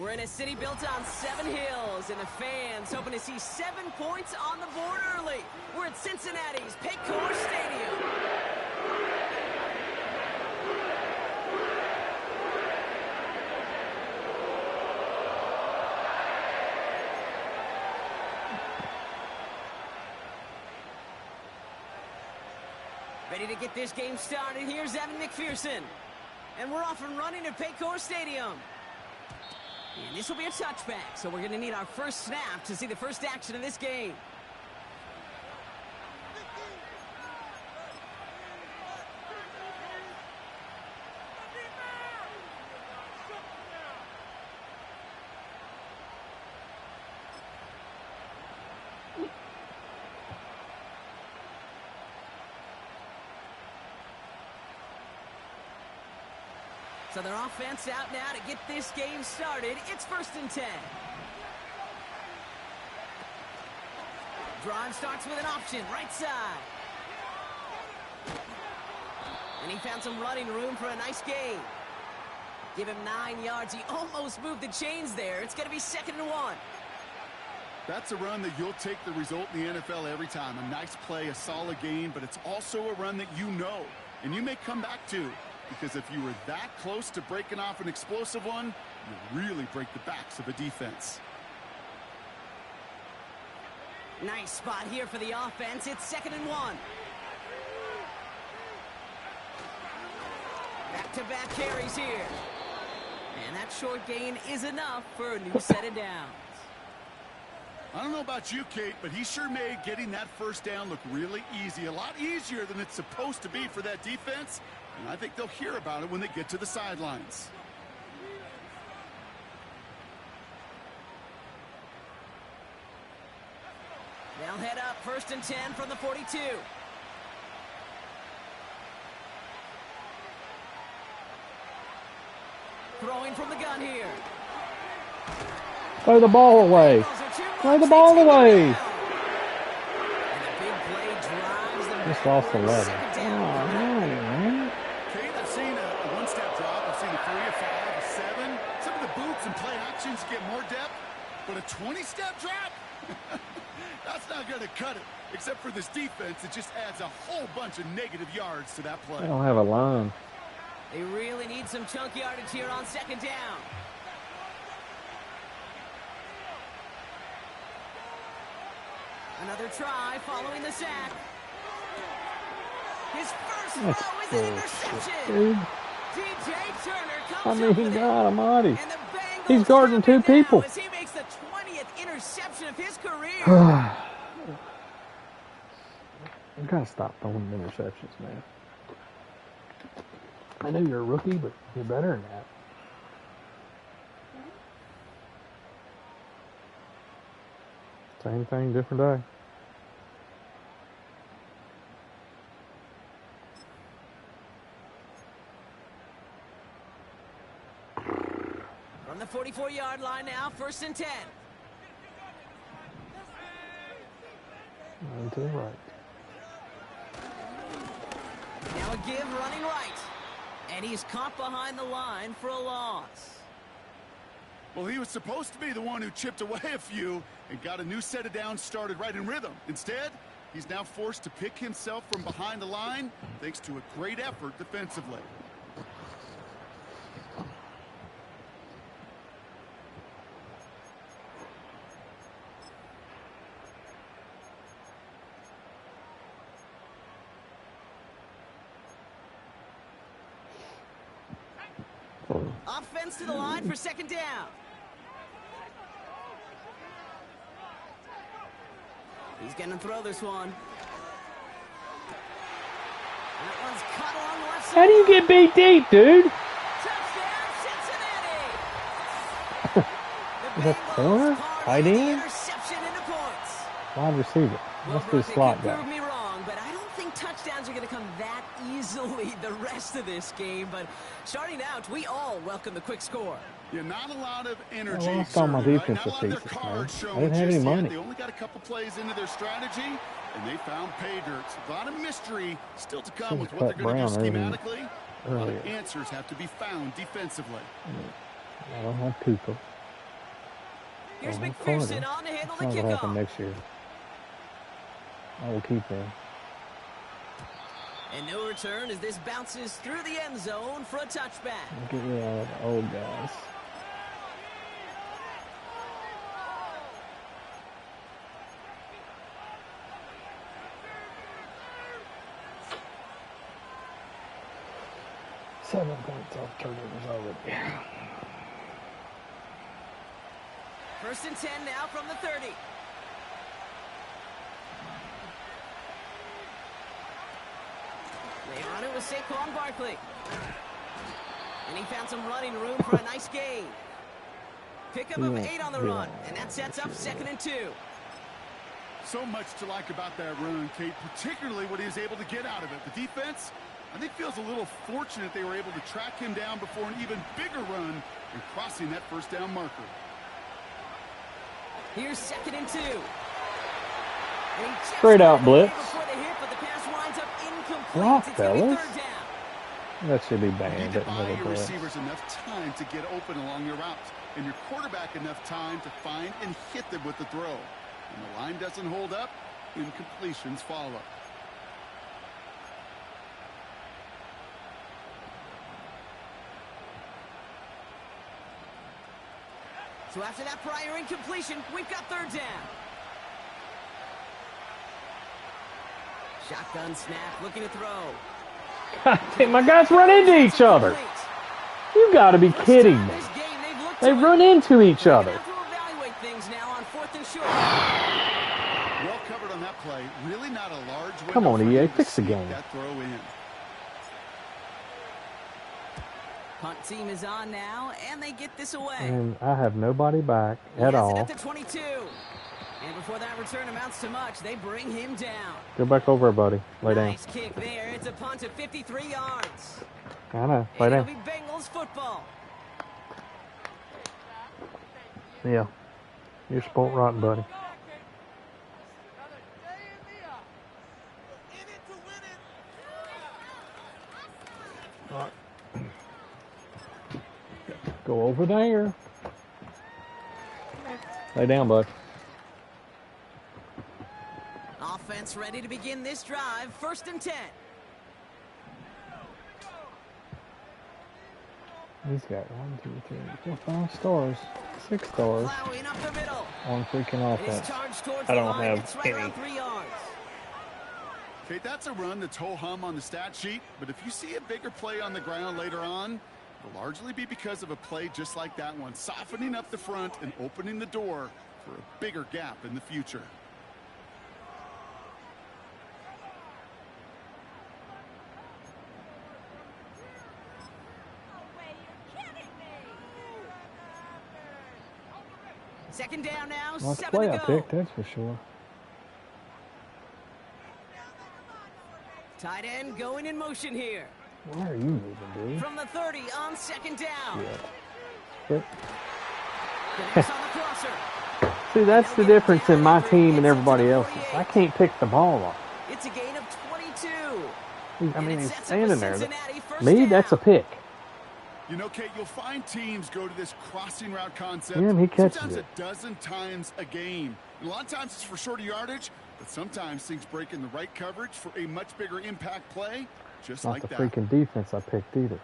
We're in a city built on 7 hills, and the fans hoping to see 7 points on the board early. We're at Cincinnati's Paycor Stadium. Ready to get this game started. Here's Evan McPherson. And we're off and running at Paycor Stadium. And this will be a touchback, so we're going to need our first snap to see the first action of this game. So their offense out now to get this game started. It's 1st and 10. Drive starts with an option, right side. And he found some running room for a nice gain. Give him 9 yards. He almost moved the chains there. It's going to be 2nd and 1. That's a run that you'll take the result in the NFL every time. A nice play, a solid gain, but it's also a run that you know, and you may come back to. Because if you were that close to breaking off an explosive one, you really break the backs of a defense. Nice spot here for the offense. It's 2nd and 1. Back-to-back carries here. And that short gain is enough for a new set of downs. I don't know about you, Kate, but he sure made getting that first down look really easy. A lot easier than it's supposed to be for that defense. And I think they'll hear about it when they get to the sidelines. They'll head up 1st and 10 from the 42. Throwing from the gun here. Throw the ball away. Throw the ball away. Just lost the level. Oh, man. Kate, I've seen a one-step drop. I've seen a 3, a 5, a 7. Some of the boots and play actions get more depth. But a 20-step drop? That's not going to cut it. Except for this defense, it just adds a whole bunch of negative yards to that play. They don't have a line. They really need some chunk yardage here on 2nd down. Another try following the sack. His first throw is an interception. DJ Turner comes God almighty. He's guarding 2 people. As he makes the 20th interception of his career. You gotta stop throwing interceptions, man. I know you're a rookie, but you're better than that. Same thing, different day. From the 44-yard line now, 1st and 10. And to the right. Now a give running right. And he's caught behind the line for a loss. Well, he was supposed to be the one who chipped away a few and got a new set of downs started right in rhythm. Instead, he's now forced to pick himself from behind the line thanks to a great effort defensively. Offense to the line for 2nd down. He's going to throw this one. That one's cut along the left side. How do you get beat deep, dude? Touchdown, Cincinnati. Is that corner? Tight end? Interception into points. Wide receiver. Must be a slot guy. Prove me wrong, but I don't think touchdowns are going to come that easily the rest of this game. But starting out, we all welcome the quick score. Yeah, not a lot of energy. I lost all my defensive pieces, man. I didn't have any money. They only got a couple plays into their strategy, and they found pay dirt. A lot of mystery still to come with what they're going to do schematically. A lot of answers have to be found defensively. I don't have Cooper. Here's Oh, McPherson on to handle the That's not gonna happen kickoff. next year. I will keep him. And no return as this bounces through the end zone for a touchback. Get rid of the old guys. Seven points off turnovers already. First and 10 now from the 30. They run it with Saquon Barkley. And he found some running room for a nice gain. Pickup of 8 on the run, and that sets up 2nd and 2. So much to like about that run, Kate, particularly what he was able to get out of it. The defense, I think, feels a little fortunate they were able to track him down before an even bigger run and crossing that first down marker. Here's 2nd and 2. And he just Straight out blitz. before the hit, but the pass winds up incomplete. Block, It's gonna be fellas. 3rd down. That should be You banned need to at buy middle your blitz. receivers enough time to get open along your routes, and your quarterback enough time to find and hit them with the throw. When the line doesn't hold up, incompletions follow. So after that prior incompletion, we've got 3rd down. Shotgun snap, looking to throw. God damn, my guys run into each other. You got to be kidding me. This game, they've looked They to run it. into each They're other. gonna have to evaluate things now on 4th and short. Well covered on that play. Really not a large window. Come on, for EA, him to fix the sneak game. that throw in. Punt team is on now, and they get this away. And I have nobody back He at has it all. at the 22. And before that return amounts to much, they bring him down. Go back over, buddy. Lay down. Nice kick there. It's a punt of 53 yards. I know. Lay And it'll down. be Bengals football. Yeah. You're sport rotten, buddy. Go over there. Lay down, bud. Offense ready to begin this drive. 1st and 10. He's got 1, 2, 3, 4, 5 stars. 6 stars Plowing up the middle. on freaking And offense. it's charged towards I the don't line. have It's right any. around 3 yards. Okay, that's a run that's ho-hum on the stat sheet, but if you see a bigger play on the ground later on, it'll largely be because of a play just like that one, softening up the front and opening the door for a bigger gap in the future. Second down now. Nice 7 play to I go. picked, that's for sure. Tight end going in motion here. Where are you moving, dude? From the 30 on 2nd down. Yeah. But, Connects on the crosser. see, that's the difference in my team and everybody else's. I can't pick the ball up. It's a gain of 22. I mean, And it he's sets up a standing there. Cincinnati first Me, down. that's a pick. You know, Kate, you'll find teams go to this crossing route concept Yeah, he catches sometimes it. a dozen times a game. And a lot of times it's for shorter yardage, but sometimes things break in the right coverage for a much bigger impact play, just Not like the that. freaking defense I picked either.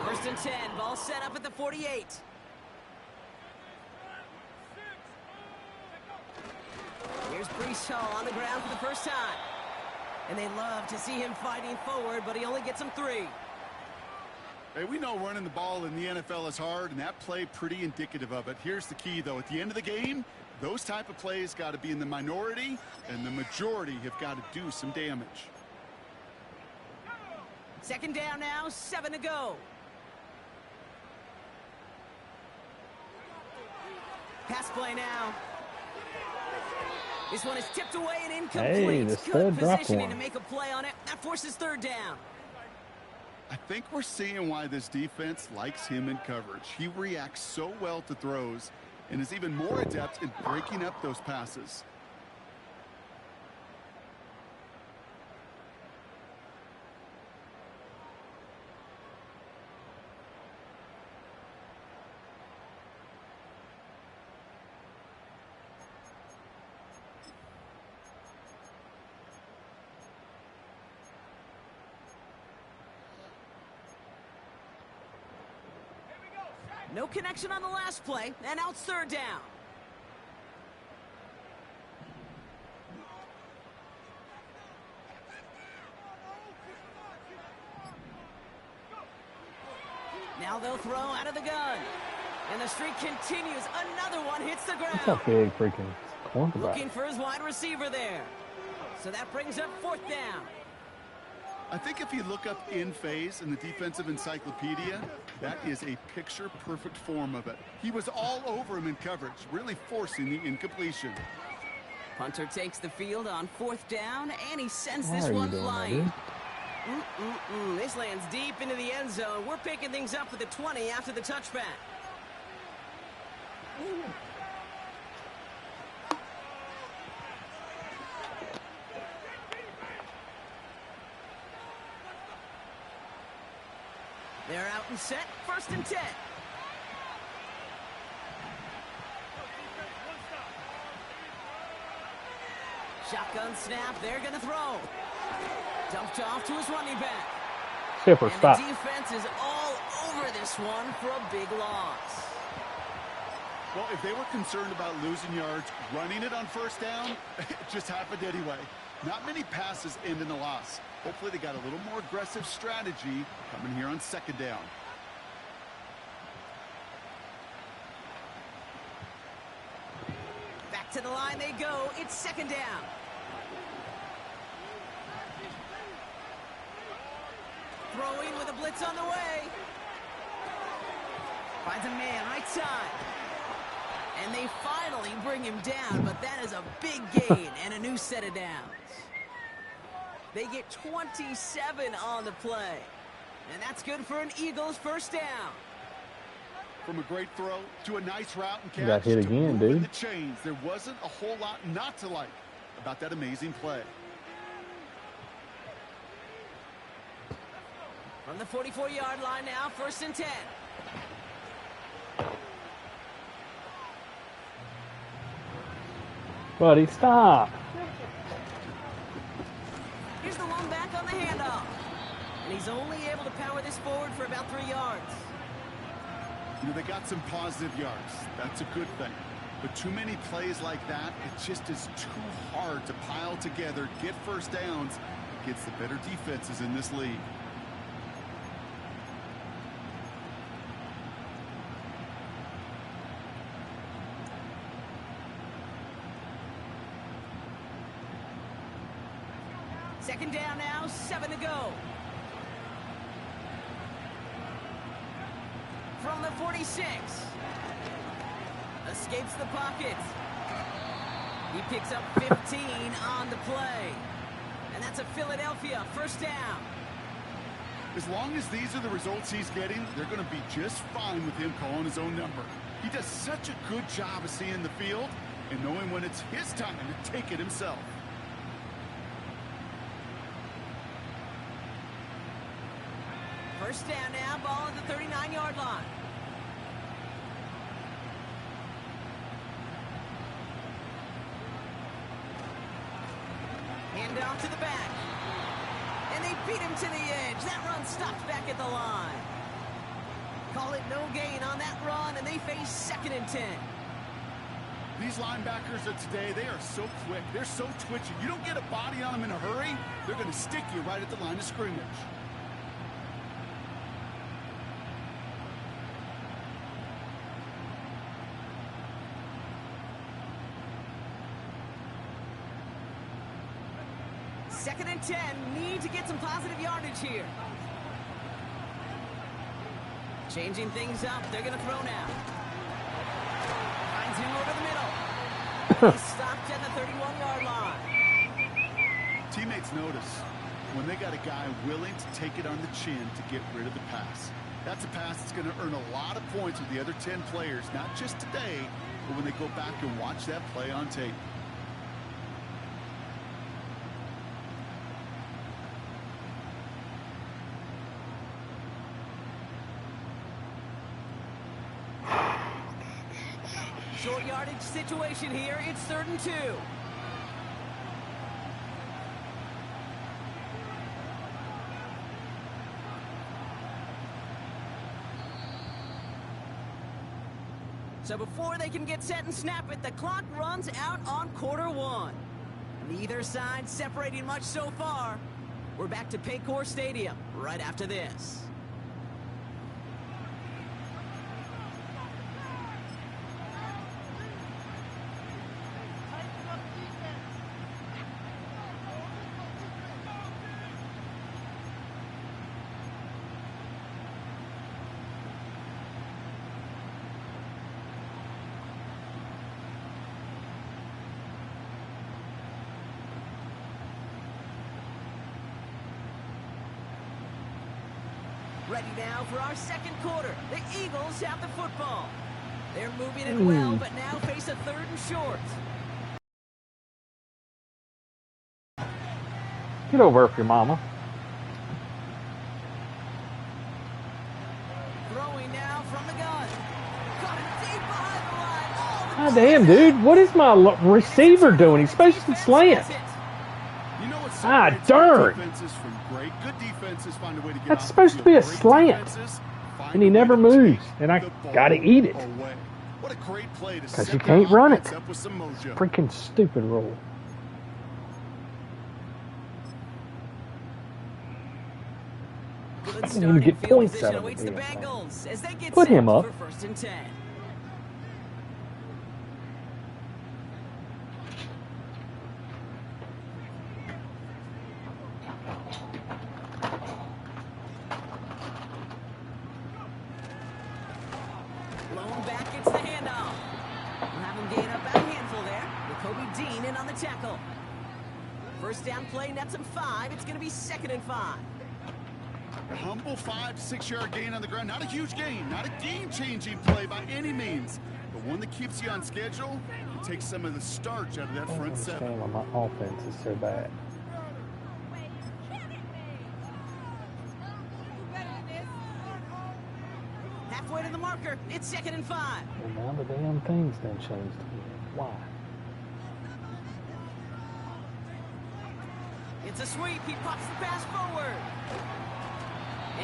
1st and 10. Ball set up at the 48. Here's Brees Hall on the ground for the first time. And they love to see him fighting forward, but he only gets them 3. Hey, we know running the ball in the NFL is hard, and that play pretty indicative of it. Here's the key, though. At the end of the game, those type of plays got to be in the minority, and the majority have got to do some damage. Second down now. 7 to go. Pass play now. This one is tipped away and incomplete. Hey, the Good stud dropped positioning one. to make a play on it. That forces 3rd down. I think we're seeing why this defense likes him in coverage. He reacts so well to throws and is even more adept in breaking up those passes. No connection on the last play, and now it's third down. Now they'll throw out of the gun. And the streak continues. Another one hits the ground. That's a big freaking quarterback. Looking for his wide receiver there. So that brings up fourth down. I think if you look up in phase in the defensive encyclopedia, that is a picture-perfect form of it. He was all over him in coverage, really forcing the incompletion. Punter takes the field on fourth down, and he sends this one flying. This lands deep into the end zone. We're picking things up at the 20 after the touchback. They're out and set. First and 10. Shotgun snap. They're going to throw. Dumped off to his running back. Skipper, stop. The defense is all over this one for a big loss. Well, if they were concerned about losing yards, running it on first down, it just happened anyway. Not many passes end in a loss. Hopefully they got a little more aggressive strategy coming here on second down. Back to the line they go. It's second down. Throwing with a blitz on the way. Finds a man right side. And they finally bring him down, but that is a big gain and a new set of downs. They get 27 on the play. And that's good for an Eagles first down. From a great throw to a nice route and catch. You got hit again, dude. The chains. There wasn't a whole lot not to like about that amazing play. From the 44-yard line now, first and 10. Buddy, stop. Here's the one back on the handoff. And he's only able to power this forward for about 3 yards. You know, they got some positive yards. That's a good thing. But too many plays like that, it just is too hard to pile together, get first downs against the better defenses in this league. Second down now, 7 to go. From the 46. Escapes the pocket. He picks up 15 on the play. And that's a Philadelphia first down. As long as these are the results he's getting, they're going to be just fine with him calling his own number. He does such a good job of seeing the field and knowing when it's his time to take it himself. First down now, ball at the 39-yard line. Hand off to the back. And they beat him to the edge. That run stopped back at the line. Call it no gain on that run, and they face second and 10. These linebackers of today, they are so quick. They're so twitchy. You don't get a body on them in a hurry, they're going to stick you right at the line of scrimmage. Second and 10, need to get some positive yardage here. Changing things up, they're going to throw now. Finds him over the middle. He's stopped at the 31-yard line. Teammates notice when they got a guy willing to take it on the chin to get rid of the pass. That's a pass that's going to earn a lot of points with the other 10 players, not just today, but when they go back and watch that play on tape. Short yardage situation here. It's 3rd and 2. So before they can get set and snap it, the clock runs out on quarter one. Neither side separating much so far. We're back to Paycor Stadium right after this. Ready now for our second quarter. The Eagles have the football. They're moving it well, but now face a 3rd and short. Get over up your mama. Throwing now from the gun. Caught it deep behind the line. God damn, dude. What is my receiver doing? He's supposed to slant. You know what's darn. Good defenses find a way to get That's supposed to be a slant. And he never moves. And I gotta eat it. What a great play to because you can't run it. It's freaking stupid rule. Good I didn't even get points out of the Bengals as they get Put him up. For 1st and 10. Blown back, it's the handoff. We'll have him gain up a handful there with Kobe Dean in on the tackle. First down play nets him 5. It's going to be 2nd and 5. A humble 5 to 6 yard gain on the ground. Not a huge gain, not a game-changing play by any means, but one that keeps you on schedule and takes some of the starch out of that front seven. On my offense is so bad. Halfway to the marker. It's 2nd and 5. Well, now the damn thing's done changed again. Why? It's a sweep. He pops the pass forward.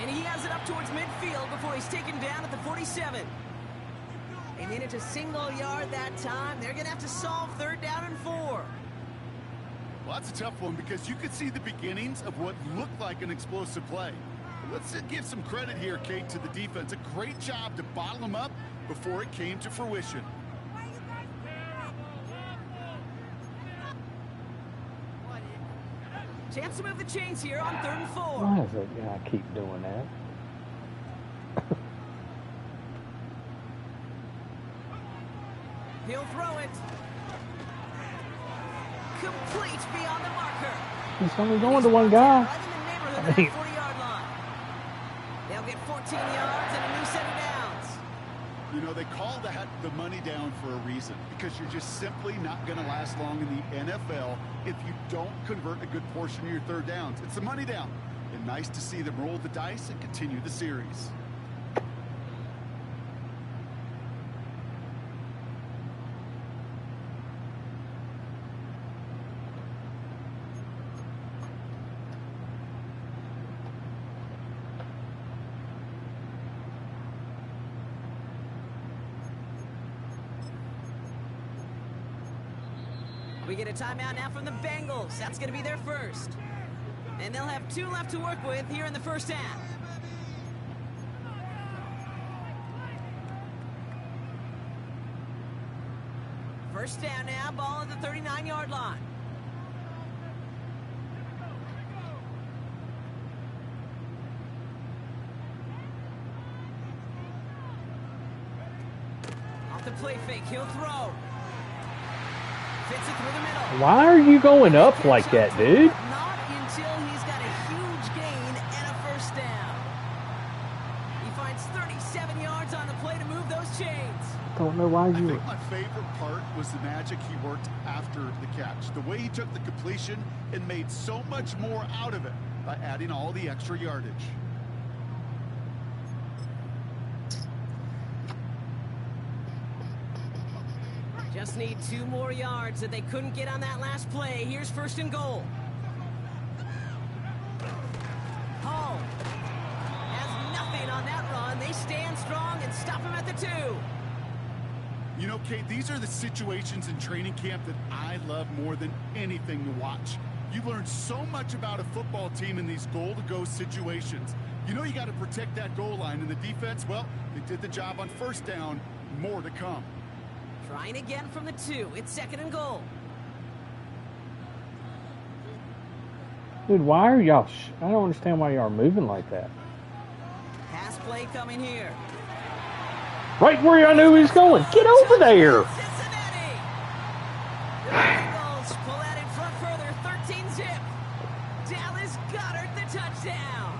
And he has it up towards midfield before he's taken down at the 47. And then it's a single yard that time. They're going to have to solve 3rd down and 4. Well, that's a tough one because you could see the beginnings of what looked like an explosive play. Let's give some credit here, Kate, to the defense. A great job to bottle them up before it came to fruition. Chance to move the chains here on 3rd and 4. Why is that guy keep doing that? He'll throw it. Complete beyond the marker. He's only going to one guy. Right in the neighborhood of the 40-yard line. They'll get 14 yards and a new set of downs. You know, they call that the money down for a reason because you're just simply not going to last long in the NFL if you don't convert a good portion of your 3rd downs. It's the money down. And nice to see them roll the dice and continue the series. We get a timeout now from the Bengals. That's going to be their first. And they'll have 2 left to work with here in the first half. First down now, ball at the 39-yard line. Off the play fake, he'll throw. Fits it through the middle. Why are you going up like that, dude? Not until he's got a huge gain and a first down. He finds 37 yards on the play to move those chains. Don't know why I you think my favorite part was the magic he worked after the catch. The way he took the completion and made so much more out of it by adding all the extra yardage. Just need 2 more yards that they couldn't get on that last play. Here's 1st and goal. Hall has nothing on that run. They stand strong and stop him at the 2. You know, Kate, these are the situations in training camp that I love more than anything to watch. You learn so much about a football team in these goal-to-go situations. You know you got to protect that goal line, and the defense, well, they did the job on first down. More to come. Trying again from the 2. It's 2nd and goal. Dude, why are y'all... I don't understand why y'all are moving like that. Pass play coming here. Right where I knew he was going. Get over there. Cincinnati. The Bengals pull that in front further. 13-zip. Dallas Goedert the touchdown.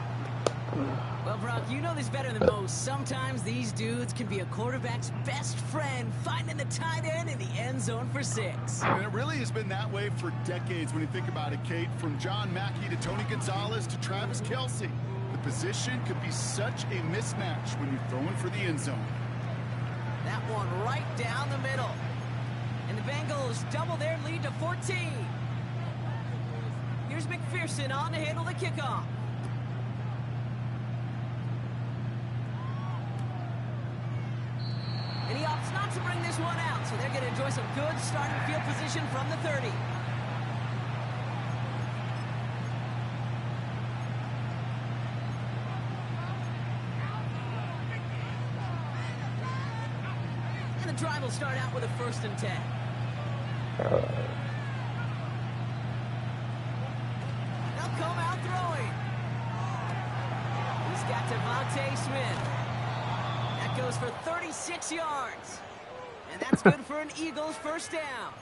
Well, Brock, you know this better than most. Sometimes these dudes can be a quarterback's best friend, finding the tight end in the end zone for 6. And it really has been that way for decades when you think about it, Kate. From John Mackey to Tony Gonzalez to Travis Kelce. The position could be such a mismatch when you're throwing for the end zone. That one right down the middle. And the Bengals double their lead to 14. Here's McPherson on to handle the kickoff. And he opts not to bring this one out, so they're going to enjoy some good starting field position from the 30. And the drive will start out with a 1st and 10. They'll come out throwing. He's got Devontae Smith. That goes for 36 yards. And that's good for an Eagles first down.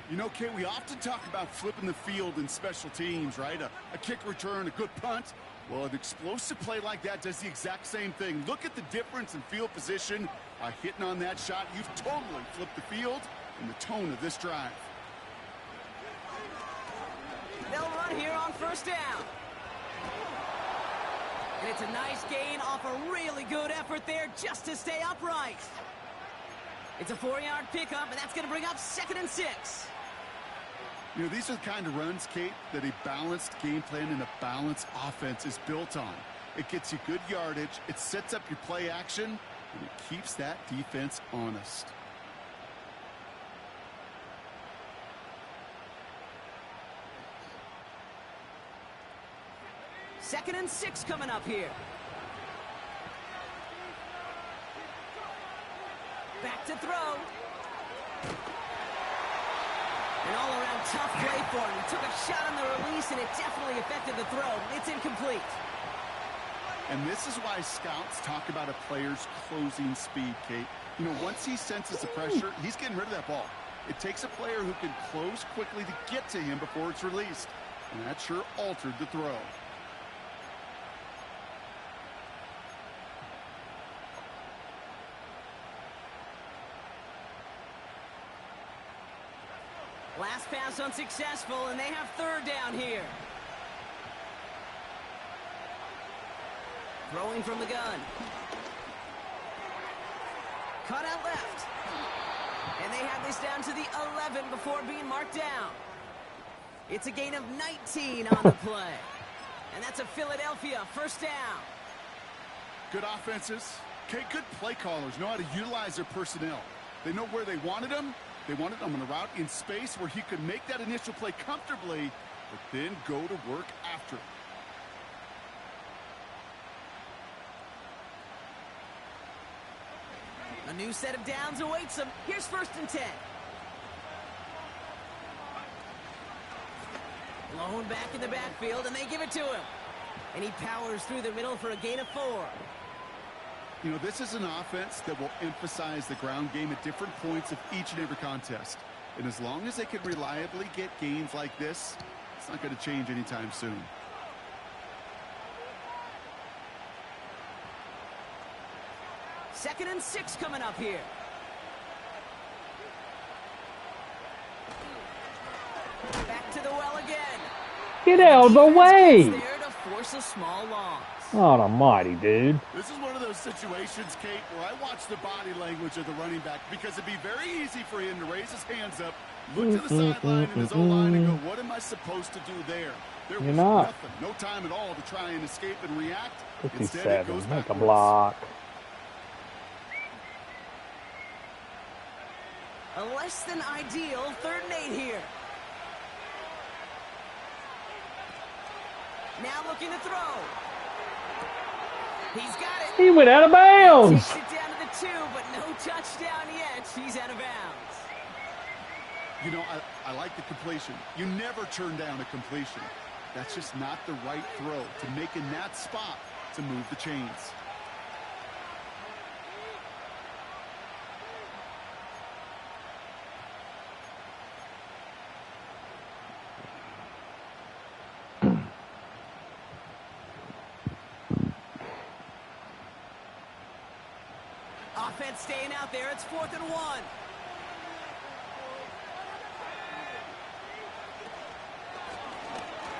You know, Kate, we often talk about flipping the field in special teams, right? A kick return, a good punt. Well, an explosive play like that does the exact same thing. Look at the difference in field position. By hitting on that shot, you've totally flipped the field and the tone of this drive. They'll run here on first down. And it's a nice gain off a really good effort there just to stay upright. It's a 4-yard pickup, and that's going to bring up 2nd and 6. You know, these are the kind of runs, Kate, that a balanced game plan and a balanced offense is built on. It gets you good yardage, it sets up your play action, and it keeps that defense honest. Second and 6 coming up here. Back to throw. An all-around tough play for him. He took a shot on the release, and it definitely affected the throw. It's incomplete. And this is why scouts talk about a player's closing speed, Kate. You know, once he senses the pressure, he's getting rid of that ball. It takes a player who can close quickly to get to him before it's released. And that sure altered the throw. Last pass unsuccessful, and they have 3rd down here. Throwing from the gun. Cut out left. And they have this down to the 11 before being marked down. It's a gain of 19 on the play. And that's a Philadelphia first down. Good offenses. Okay, good play callers know how to utilize their personnel. They know where they wanted them. They wanted him on a route in space where he could make that initial play comfortably, but then go to work after it. A new set of downs awaits him. Here's 1st and 10. Blown back in the backfield, and they give it to him. And he powers through the middle for a gain of 4. You know, this is an offense that will emphasize the ground game at different points of each and every contest. And as long as they can reliably get gains like this, it's not going to change anytime soon. Second and 6 coming up here. Back to the well again. Get out of the way! There to force a small loss. Oh, almighty, dude. This is one of those situations, Kate, where I watch the body language of the running back because it'd be very easy for him to raise his hands up, look to the sideline and his O-line and go, what am I supposed to do there? There was nothing, no time at all to try and escape and react. Instead, it goes Make a backwards. block. A less than ideal 3rd and 8 here. Now looking to throw. He's got it. He went out of bounds. Takes it down to the 2, but no touchdown yet. He's out of bounds. You know, I like the completion. You never turn down a completion. That's just not the right throw to make in that spot to move the chains. Offense staying out there. It's 4th and 1.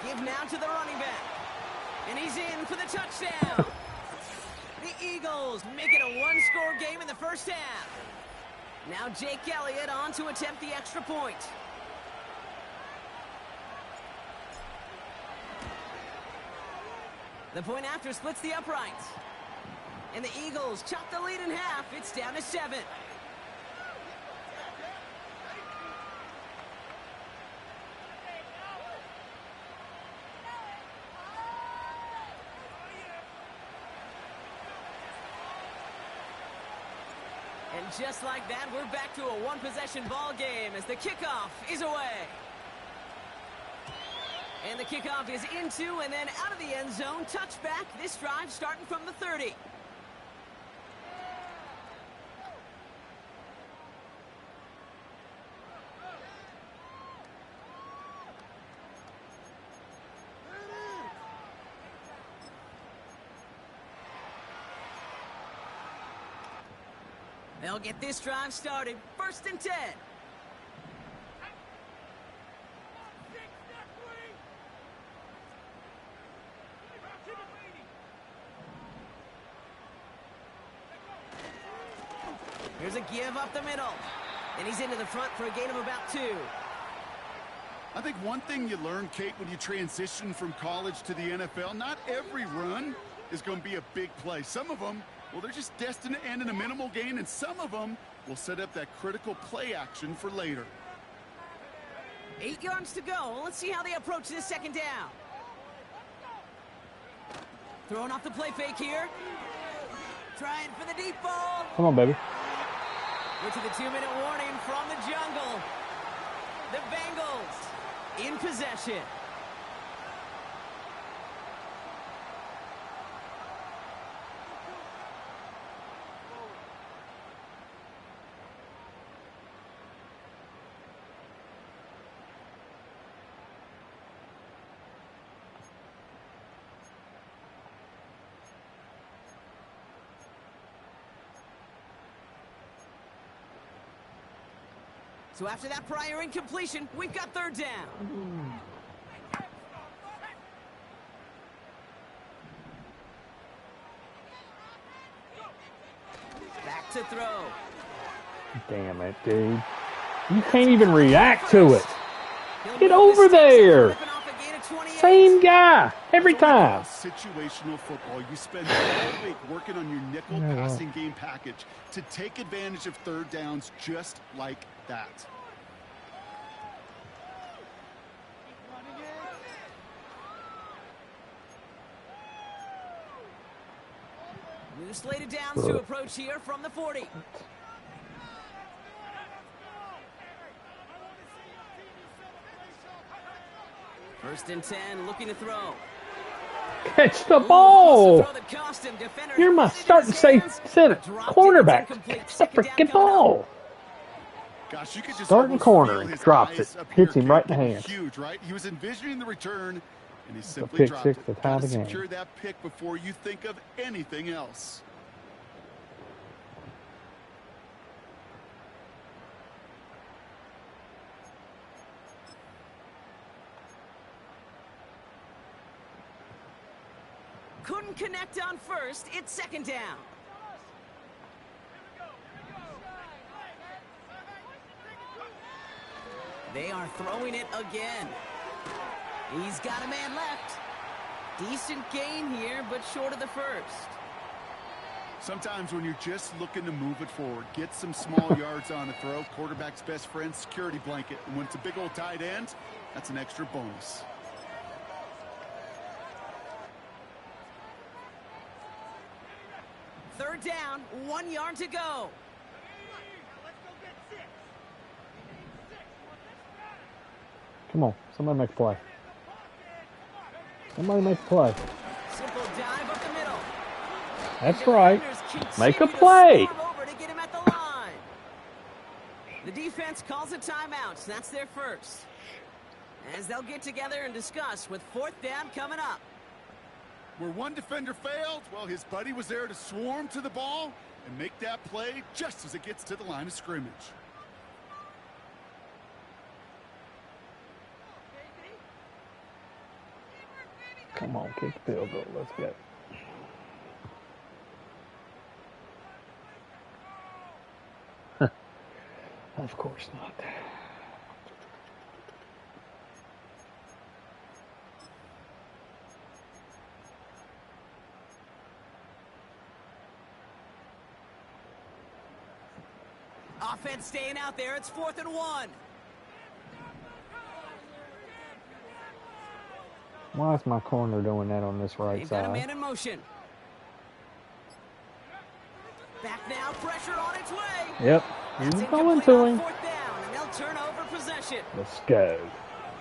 Give now to the running back. And he's in for the touchdown. The Eagles make it a 1-score game in the first half. Now Jake Elliott on to attempt the extra point. The point after splits the uprights. And the Eagles chop the lead in half. It's down to 7. And just like that, we're back to a 1-possession ball game as the kickoff is away. And the kickoff is into and then out of the end zone. Touchback. This drive starting from the 30. They'll get this drive started. 1st and 10. Here's a give up the middle. And he's into the front for a gain of about 2. I think one thing you learn, Kate, when you transition from college to the NFL, not every run is going to be a big play. Some of them, well, they're just destined to end in a minimal gain, and some of them will set up that critical play action for later. 8 yards to go. Let's see how they approach this 2nd down. Throwing off the play fake here. Trying for the deep ball. Come on, baby. We're to the 2-minute warning from the jungle. The Bengals in possession. So after that prior incompletion, we've got 3rd down. Back to throw. Damn it, dude. You can't even react to it. Get over there. Same guy every time. Situational football. You spend all week working on your nickel passing game package to take advantage of 3rd downs just like that. New slated downs to approach here from the 40. First and 10, looking to throw. Catch the ball. You're my starting safe center cornerback. Catch the freaking ball. Gosh, you could just starting corner and drops it. Hits him right in the hand. Huge, right? He was envisioning the return, and he simply dropped it. Gotta secure that pick before you think of anything else. Couldn't connect on first. It's 2nd down. They are throwing it again. He's got a man left. Decent gain here, but short of the first. Sometimes when you're just looking to move it forward, get some small yards on a throw, quarterback's best friend, security blanket. And when it's a big old tight end, that's an extra bonus. Third down, 1 yard to go. Come on, somebody make a play. Somebody make a play. Simple dive up the middle. That's right. Make a play. The defense calls a timeout, so that's their first. As they'll get together and discuss with fourth down coming up. Where one defender failed, well, his buddy was there to swarm to the ball and make that play just as it gets to the line of scrimmage. Come on, kick the field goal. Let's go. Of course not. Offense staying out there. It's 4th and 1. Why is my corner doing that on this right They've side? got a man in motion. Back now, pressure on its way. Yep, he's going to him. 4th down, and they'll turn over possession. Let's go.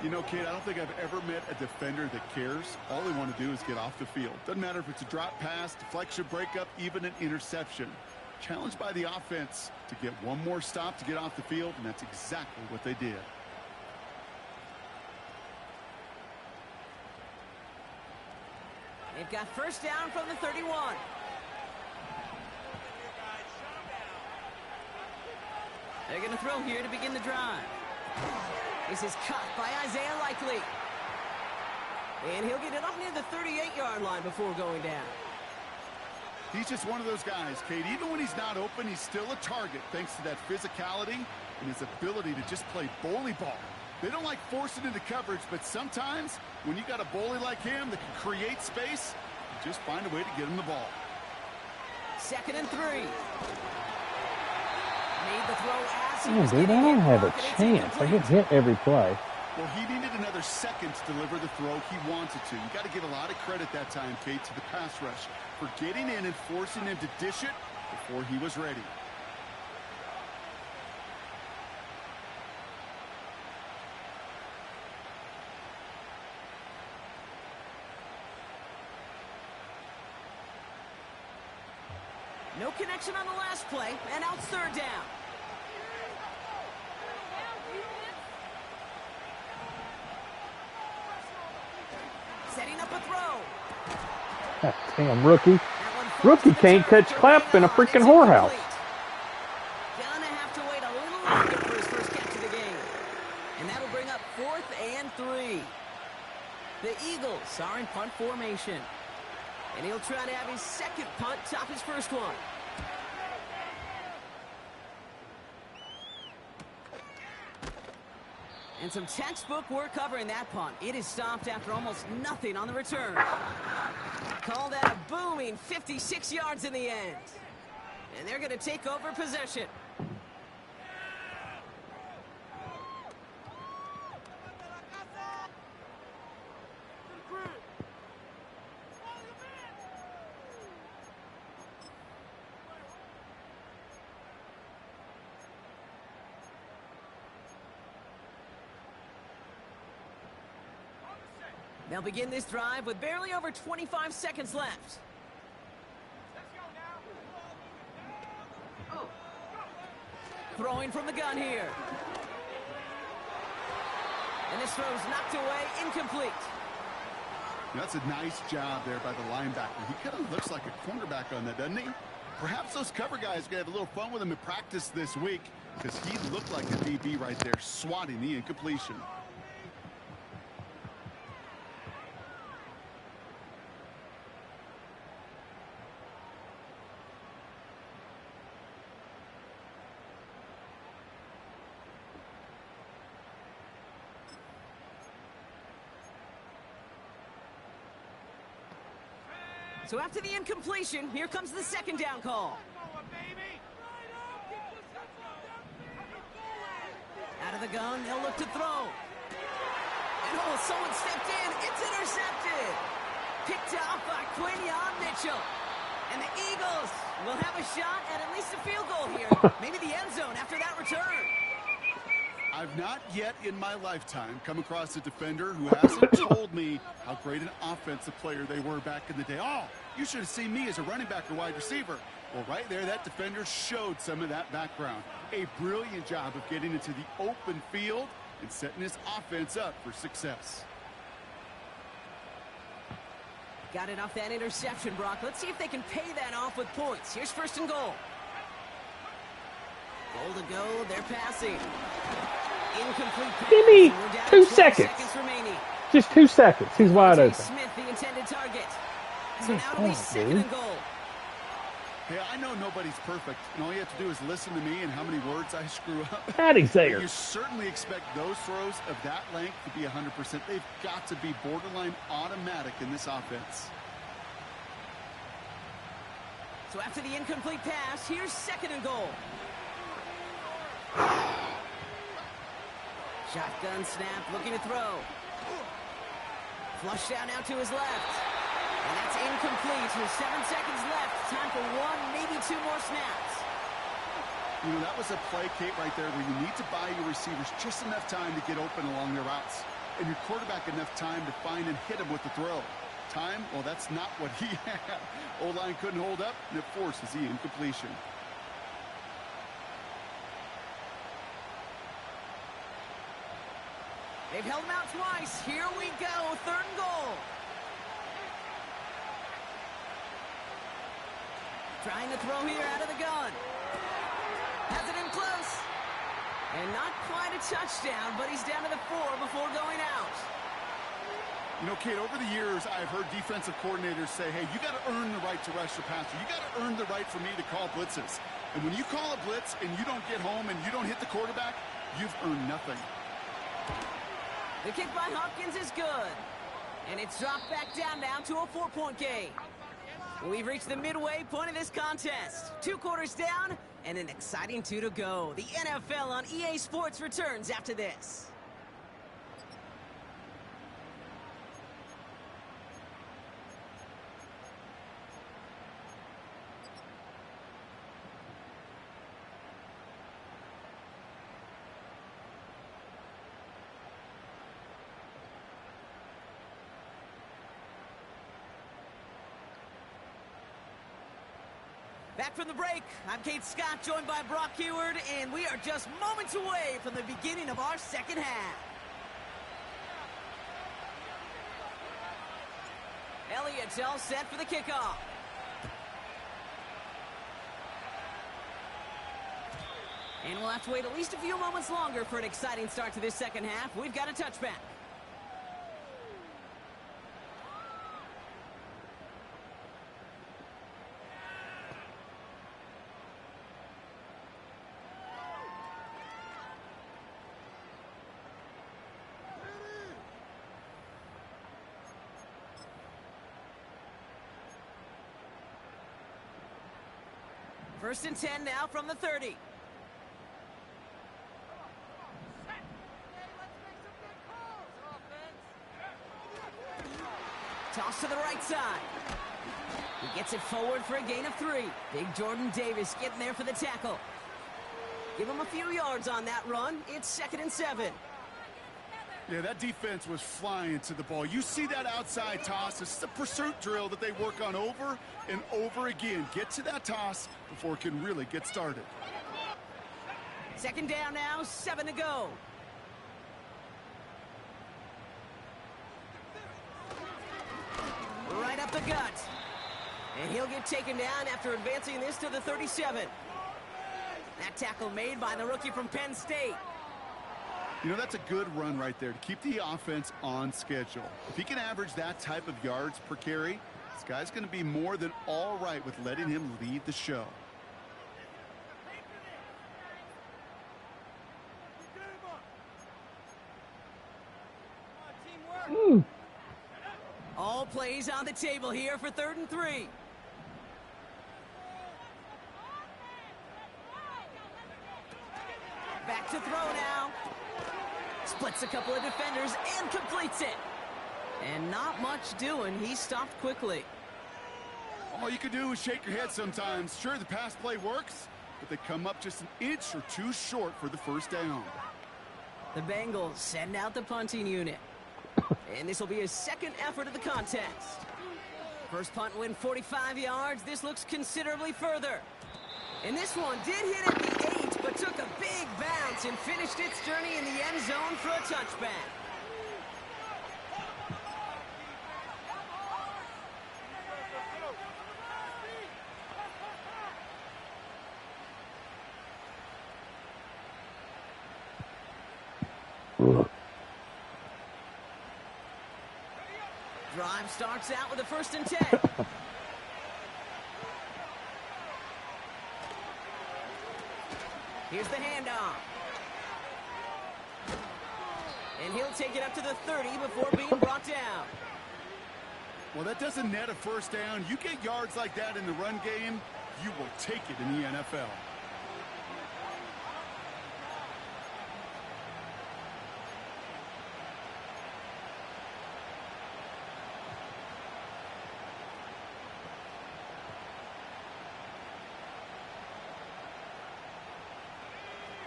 You know, kid, I don't think I've ever met a defender that cares. All they want to do is get off the field. Doesn't matter if it's a drop pass, deflection, breakup, even an interception. Challenged by the offense to get one more stop to get off the field, and that's exactly what they did. They've got first down from the 31. They're going to throw here to begin the drive. This is cut by Isaiah Likely. And he'll get it up near the 38-yard line before going down. He's just one of those guys, Kate. Even when he's not open, he's still a target thanks to that physicality and his ability to just play bully ball. They don't like forcing into coverage, but sometimes when you got a bully like him that can create space, you just find a way to get him the ball. 2nd and 3. Made the throw as he Oh, was dude, I getting don't it. have a It's chance. I incomplete. get hit every play. Well, he needed another second to deliver the throw he wanted to. You got to give a lot of credit that time, Kate, to the pass rush for getting in and forcing him to dish it before he was ready. No connection on the last play, and now it's 3rd down. Setting up a throw. Damn, rookie. That one falls Rookie to the can't turf. catch clap in a It's freaking incomplete. whorehouse. Gonna have to wait a little longer for his first catch of the game. And that'll bring up 4th and 3. The Eagles are in punt formation. And he'll try to have his second punt top his first one. And some textbook work covering that punt. It is stopped after almost nothing on the return. Call that a booming 56 yards in the end. And they're going to take over possession. They'll begin this drive with barely over 25 seconds left. Throwing from the gun here. And this throw's knocked away, incomplete. That's a nice job there by the linebacker. He kind of looks like a cornerback on that, doesn't he? Perhaps those cover guys are going to have a little fun with him in practice this week because he looked like a DB right there, swatting the incompletion. So after the incompletion, here comes the second down call. Out of the gun, they'll look to throw. And oh, someone stepped in. It's intercepted. Picked off by Quinion Mitchell. And the Eagles will have a shot at least a field goal here. Maybe the end zone after that return. I've not yet in my lifetime come across a defender who hasn't told me how great an offensive player they were back in the day. Oh, you should have seen me as a running back or wide receiver. Well, right there, that defender showed some of that background. A brilliant job of getting into the open field and setting his offense up for success. Got it off that interception, Brock. Let's see if they can pay that off with points. Here's first and goal. Goal to go. They're passing. Incomplete pass. Give me We're down 2 to 12 seconds. remaining. Just 2 seconds. He's wide open. Smith, the intended target. So Nice now it'll be point, second dude. and goal. Hey, I know nobody's perfect, and all you have to do is listen to me and how many words I screw up. Patty's there. You certainly expect those throws of that length to be 100%. They've got to be borderline automatic in this offense. So after the incomplete pass, here's second and goal. Shotgun snap, looking to throw. Flush down out to his left. And that's incomplete. With 7 seconds left. Time for 1, maybe 2 more snaps. You know, that was a play, Kate, right there where you need to buy your receivers just enough time to get open along their routes. And your quarterback enough time to find and hit him with the throw. Time, well, that's not what he had. O-line couldn't hold up, and it forces the incompletion. They've held him out twice. Here we go. Third and goal. Trying to throw here out of the gun. Has it in close. And not quite a touchdown, but he's down to the 4 before going out. You know, Kate, over the years, I've heard defensive coordinators say, hey, you got to earn the right to rush the passer. You got to earn the right for me to call blitzes. And when you call a blitz and you don't get home and you don't hit the quarterback, you've earned nothing. The kick by Hopkins is good. And it's dropped back down now to a 4-point game. We've reached the midway point of this contest. 2 quarters down and an exciting 2 to go. The NFL on EA Sports returns after this. Back from the break, I'm Kate Scott, joined by Brock Heward, and we are just moments away from the beginning of our second half. Elliott's all set for the kickoff. And we'll have to wait at least a few moments longer for an exciting start to this second half. We've got a touchback. First and 10 now from the 30. Toss to the right side. He gets it forward for a gain of 3. Big Jordan Davis getting there for the tackle. Give him a few yards on that run. It's 2nd and 7. Yeah, that defense was flying to the ball. You see that outside toss. This is a pursuit drill that they work on over and over again. Get to that toss before it can really get started. 2nd down now, 7 to go. Right up the gut. And he'll get taken down after advancing this to the 37. That tackle made by the rookie from Penn State. You know, that's a good run right there to keep the offense on schedule. If he can average that type of yards per carry, this guy's going to be more than all right with letting him lead the show. All plays on the table here for 3rd and 3. Back to throw now. Splits a couple of defenders and completes it. And not much doing. He stopped quickly. All you can do is shake your head sometimes. Sure, the pass play works, but they come up just an inch or two short for the first down. The Bengals send out the punting unit. And this will be his second effort of the contest. First punt win 45 yards. This looks considerably further. And this one did hit at the 8, but took a big bounce and finished its journey in the end zone for a touchback. Drive starts out with a 1st and 10. Here's the handoff. And he'll take it up to the 30 before being brought down. Well, that doesn't net a first down. You get yards like that in the run game, you will take it in the NFL.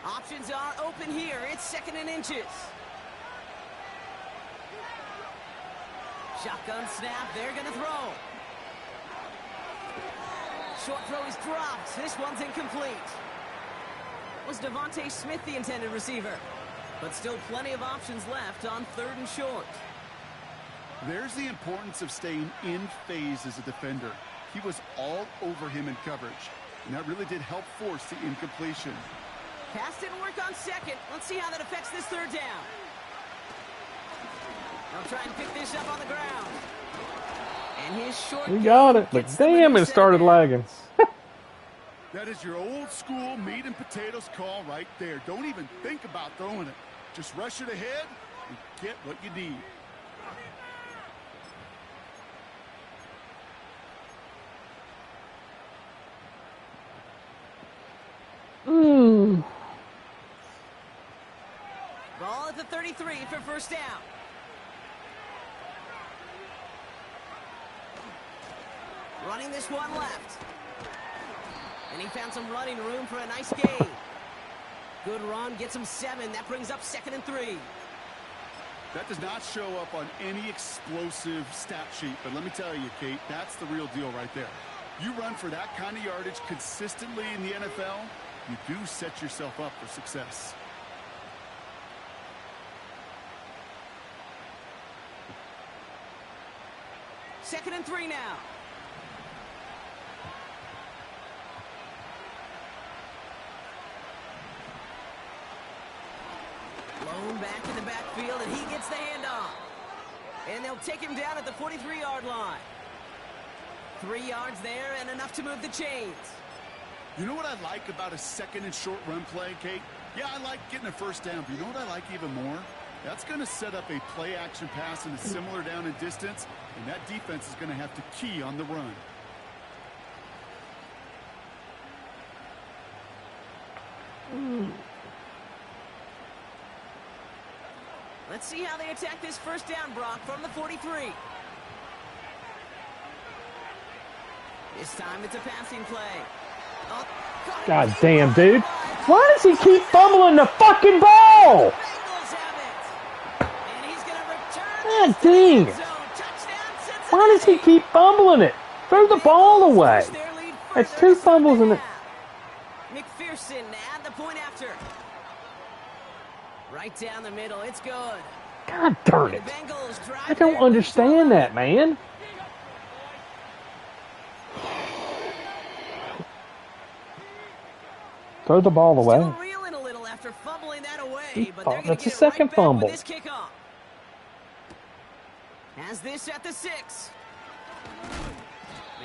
Options are open here. It's 2nd and inches. Shotgun snap. They're going to throw. Short throw is dropped. This one's incomplete. Was Devontae Smith the intended receiver? But still plenty of options left on 3rd and short. There's the importance of staying in phase as a defender. He was all over him in coverage, and that really did help force the incompletion. Pass didn't work on 2nd. Let's see how that affects this 3rd down. They'll try and pick this up on the ground. And his short... We got it, but damn, it started lagging. That is your old school meat and potatoes call right there. Don't even think about throwing it. Just rush it ahead and get what you need. Ball at the 33 for 1st down. Running this one left. And he found some running room for a nice gain. Good run, gets him 7. That brings up 2nd and 3. That does not show up on any explosive stat sheet, but let me tell you, Kate, that's the real deal right there. You run for that kind of yardage consistently in the NFL, you do set yourself up for success. Second and 3 now. Blown back in the backfield, and he gets the handoff. And they'll take him down at the 43-yard line. 3 yards there and enough to move the chains. You know what I like about a 2nd and short run play, Kate? Yeah, I like getting a first down, but you know what I like even more? That's going to set up a play-action pass in a similar down and distance, and that defense is going to have to key on the run. Let's see how they attack this first down, Brock, from the 43. This time it's a passing play. Oh, God damn, dude. Why does he keep fumbling the fucking ball? God dang it. Why does he keep fumbling it? Throw the ball away. That's 2 fumbles in it. McPherson at the point after. Right down the middle. It's good. God darn it. I don't understand that, man. Throw the ball away. Still reeling a little after fumbling that away, but they're That's get the second right fumble. This kickoff. Has this at the 6.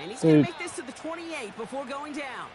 And he's going to make this to the 28 before going down.